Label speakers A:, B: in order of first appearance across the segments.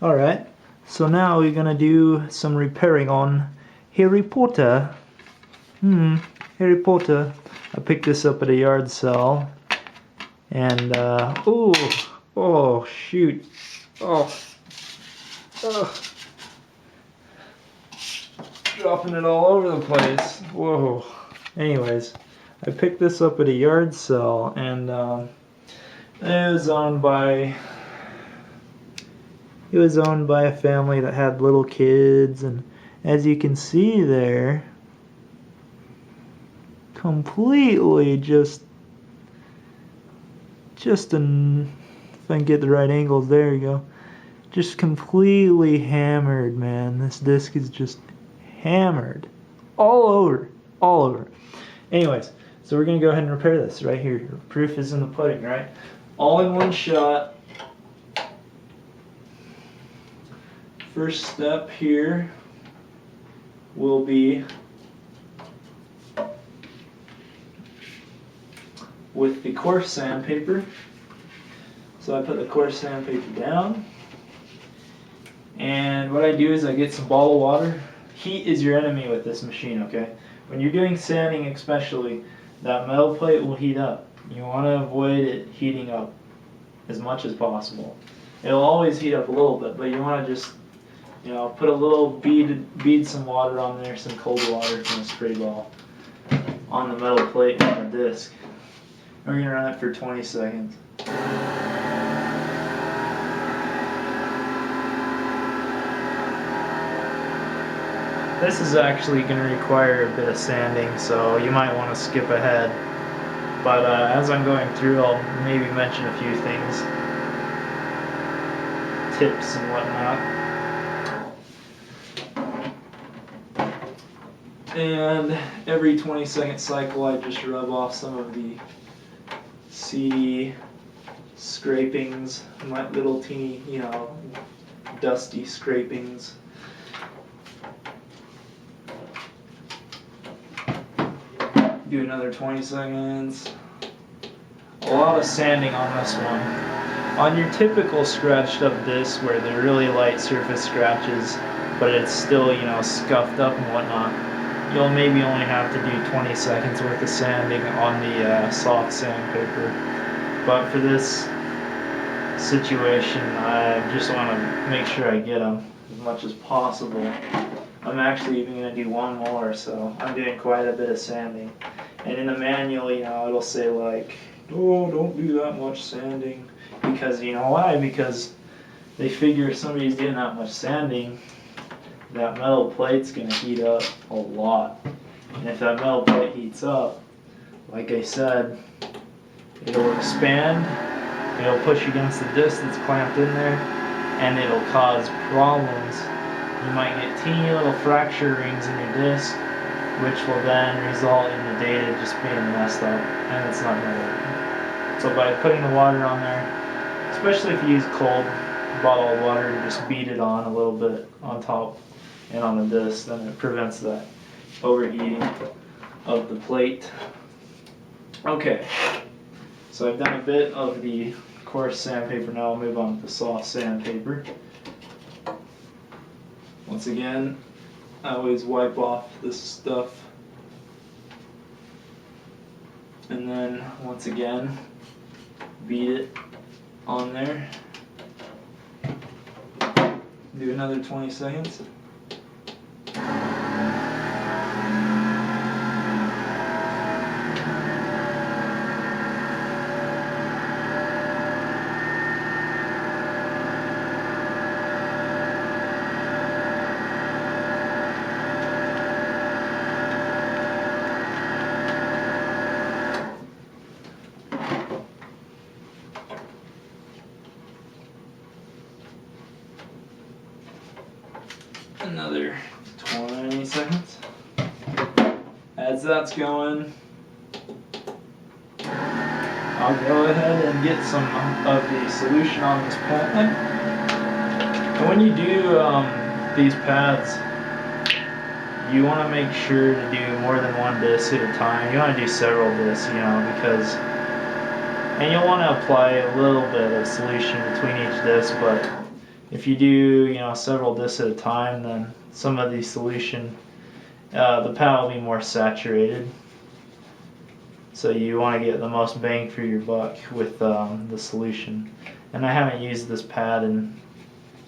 A: Alright, so now we're gonna do some repairing on Harry Potter. Harry Potter. I picked this up at a yard sale. And, oh, shoot. Oh. Dropping it all over the place. Whoa. Anyways, I picked this up at a yard sale, and it was owned by a family that had little kids, and as you can see there, completely just an, if I can get the right angles, there you go, just completely hammered, man. This disc is just hammered all over. Anyways, so we're gonna go ahead and repair this right here. Proof is in the pudding, right? All in one shot. First step here will be with the coarse sandpaper. So I put the coarse sandpaper down, and what I do is I get some bottled water. Heat is your enemy with this machine, okay? When you're doing sanding especially, that metal plate will heat up. You want to avoid it heating up as much as possible. It'll always heat up a little bit, but you want to just, you know, put a little bead some water on there, some cold water from a spray ball on the metal plate on the disc. We're going to run it for 20 seconds. This is actually going to require a bit of sanding, so you might want to skip ahead. But as I'm going through, I'll maybe mention a few things, tips and whatnot. And every 20-second cycle, I just rub off some of the seedy scrapings, my little teeny, you know, dusty scrapings. Do another 20 seconds. A lot of sanding on this one. On your typical scratched up disc where they're really light surface scratches, but it's still, you know, scuffed up and whatnot, you'll maybe only have to do 20 seconds worth of sanding on the soft sandpaper. But for this situation, I just want to make sure I get them as much as possible. I'm actually even going to do one more, so I'm doing quite a bit of sanding. And in the manual, you know, it'll say like, oh, don't do that much sanding. Because, you know why? Because they figure if somebody's doing that much sanding, that metal plate's going to heat up a lot. And if that metal plate heats up, like I said, it'll expand, it'll push against the disc that's clamped in there, and it'll cause problems. You might get teeny little fracture rings in your disc, which will then result in the data just being messed up, and it's not going to work. So by putting the water on there, especially if you use cold bottled water, to just beat it on a little bit on top and on the disc, then it prevents that overheating of the plate. Okay, so I've done a bit of the coarse sandpaper. Now I'll move on to the soft sandpaper. Once again, I always wipe off this stuff, and then once again beat it on there. Do another 20 seconds. Another 20 seconds. As that's going, I'll go ahead and get some of the solution on this pad. And when you do these pads, you want to make sure to do more than one disc at a time. You want to do several discs, you know, because, and you'll want to apply a little bit of solution between each disc, but If you do, several discs at a time, then some of the solution, the pad will be more saturated. So you want to get the most bang for your buck with the solution. And I haven't used this pad in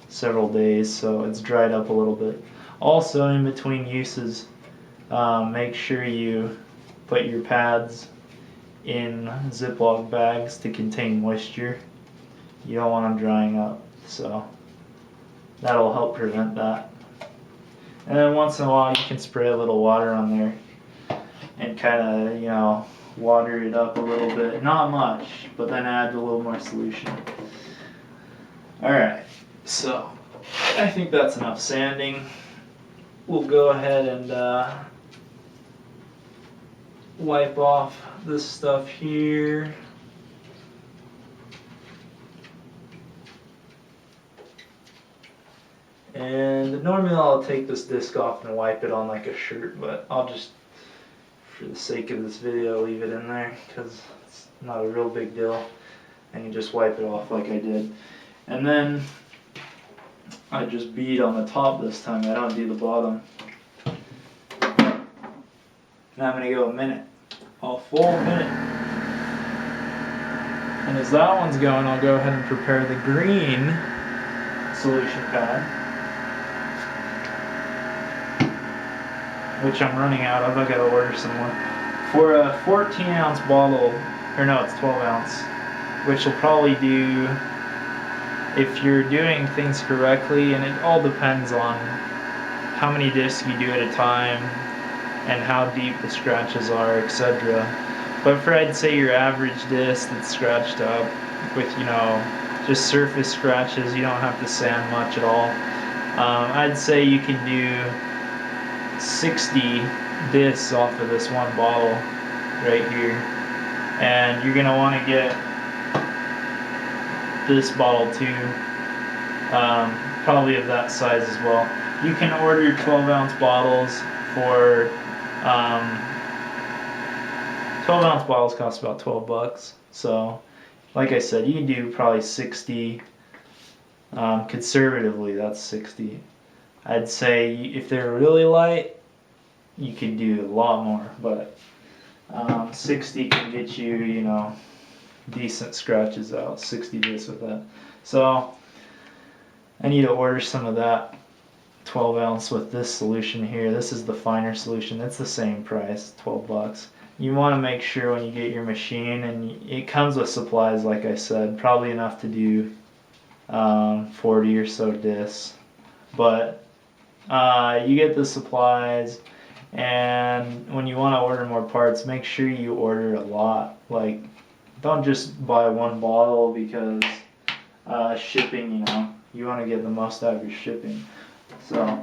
A: several days, so it's dried up a little bit. Also, in between uses, make sure you put your pads in Ziploc bags to contain moisture. You don't want them drying up, so that'll help prevent that. And then once in a while you can spray a little water on there and kind of, water it up a little bit. Not much, but then add a little more solution. Alright, so I think that's enough sanding. We'll go ahead and wipe off this stuff here. And normally I'll take this disc off and wipe it on like a shirt, but I'll just, for the sake of this video, leave it in there because it's not a real big deal. And you just wipe it off like I did. And then I just bead on the top this time, I don't do the bottom. Now I'm going to go a full minute. And as that one's going, I'll go ahead and prepare the green solution pad, which I'm running out of. I gotta order some more. For a 14-ounce bottle, or no, it's 12 ounce, which will probably do, if you're doing things correctly, and it all depends on how many discs you do at a time and how deep the scratches are, etc. But for, I'd say, your average disc that's scratched up with, just surface scratches, you don't have to sand much at all. I'd say you can do 60 discs off of this one bottle right here, and you're gonna want to get this bottle too, probably of that size as well. You can order 12-ounce bottles for 12-ounce bottles cost about $12, so like I said, you can do probably 60. Conservatively, that's 60. I'd say if they're really light, you could do a lot more, but 60 can get you, decent scratches out, 60 discs with that. So I need to order some of that 12 ounce with this solution here. This is the finer solution. It's the same price, $12. You want to make sure when you get your machine, and it comes with supplies, like I said, probably enough to do 40 or so discs, but you get the supplies, and when you want to order more parts, make sure you order a lot. Like, don't just buy one bottle because shipping, you want to get the most out of your shipping. So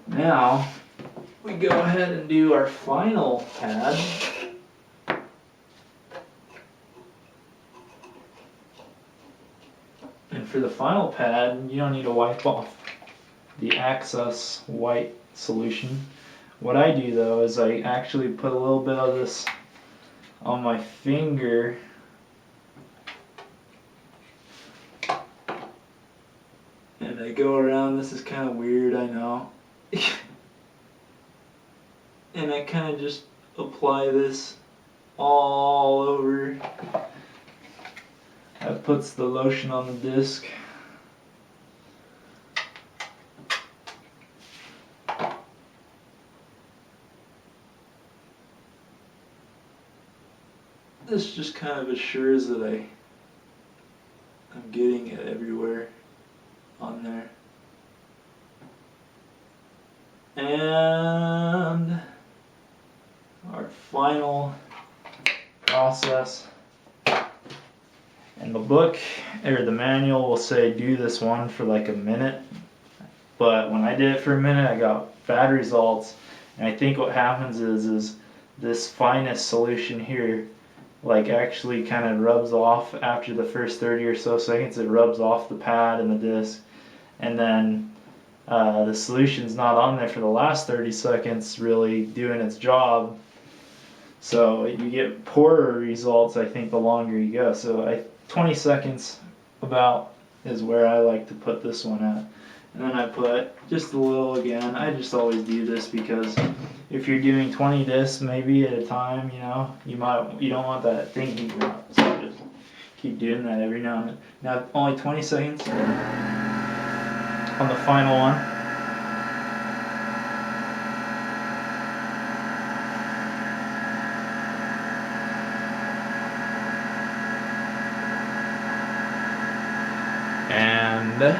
A: now we go ahead and do our final pad. And for the final pad, you don't need to wipe off the excess white solution. What I do though is I actually put a little bit of this on my finger and I go around. This is kind of weird, I know. And I kind of just apply this all over. That puts the lotion on the disc. This just kind of assures that I'm getting it everywhere on there. And our final process. And the book or the manual will say do this one for like a minute, but when I did it for a minute I got bad results. And I think what happens is this finest solution here like actually kind of rubs off after the first 30 or so seconds. It rubs off the pad and the disc, and then the solution's not on there for the last 30 seconds really doing its job. So you get poorer results, I think, the longer you go. So 20 seconds about is where I like to put this one at. And then I put just a little again. I just always do this because if you're doing 20 discs maybe at a time, you know, you don't want that thing heating up. So just keep doing that every now and then. Now only 20 seconds on the final one. And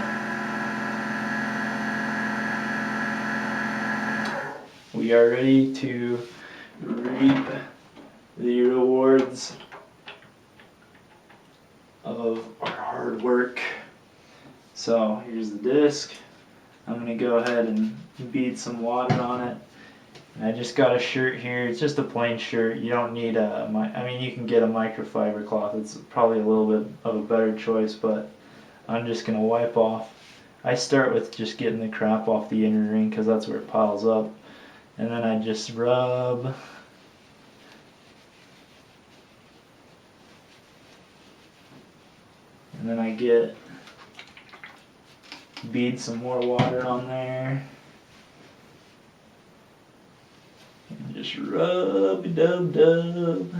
A: we are ready to reap the rewards of our hard work. So here's the disc. I'm going to go ahead and bead some water on it. And I just got a shirt here. It's just a plain shirt. You don't need I mean, you can get a microfiber cloth. It's probably a little bit of a better choice, but I'm just going to wipe off. I start with just getting the crap off the inner ring because that's where it piles up. And then I just rub. And then I bead some more water on there. And just rub-a-dub-dub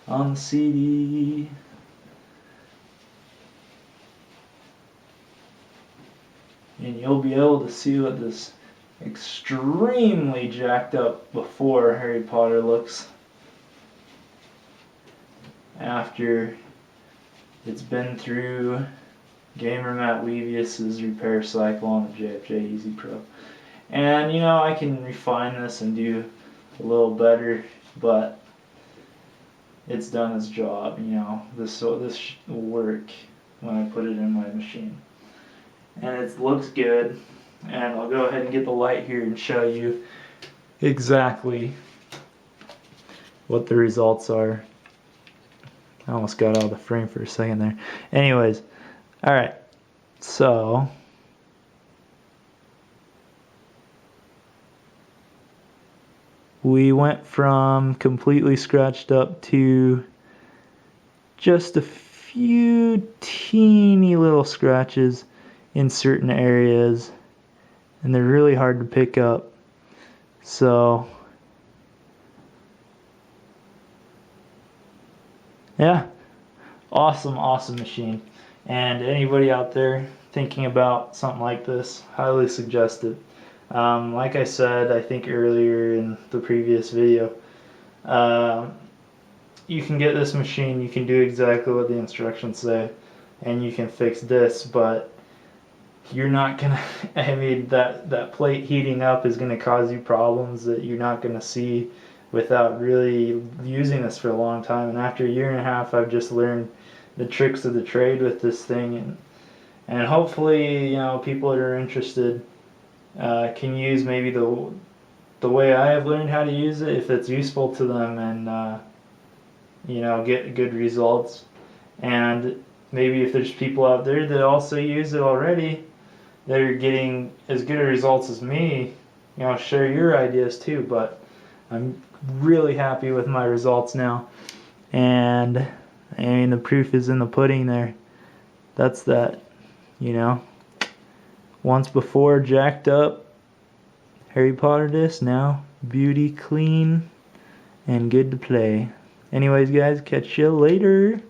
A: on the CD. And you'll be able to see what this extremely jacked up before Harry Potter looks after it's been through Gamer Matt Weavius's repair cycle on the JFJ Easy Pro. And you know, I can refine this and do a little better, but it's done its job. You know, this will work when I put it in my machine. And it looks good, and I'll go ahead and get the light here and show you exactly what the results are. I almost got out of the frame for a second there. Anyways, alright, so we went from completely scratched up to just a few teeny little scratches in certain areas, and they're really hard to pick up. So yeah, awesome machine. And anybody out there thinking about something like this, highly suggest it. Like I said, I think earlier in the previous video, you can get this machine, you can do exactly what the instructions say, and you can fix this, but you're not gonna, I mean, that plate heating up is gonna cause you problems that you're not gonna see without really using this for a long time. And after a year and a half, I've just learned the tricks of the trade with this thing, and hopefully, you know, people that are interested can use maybe the way I have learned how to use it, if it's useful to them, and you know, get good results. And maybe if there's people out there that also use it already, that are getting as good of results as me, you know, share your ideas too. But I'm really happy with my results now, and I mean, the proof is in the pudding there. That's that, you know, once before jacked up Harry Potter disc, now beauty, clean, and good to play. Anyways guys, catch you later.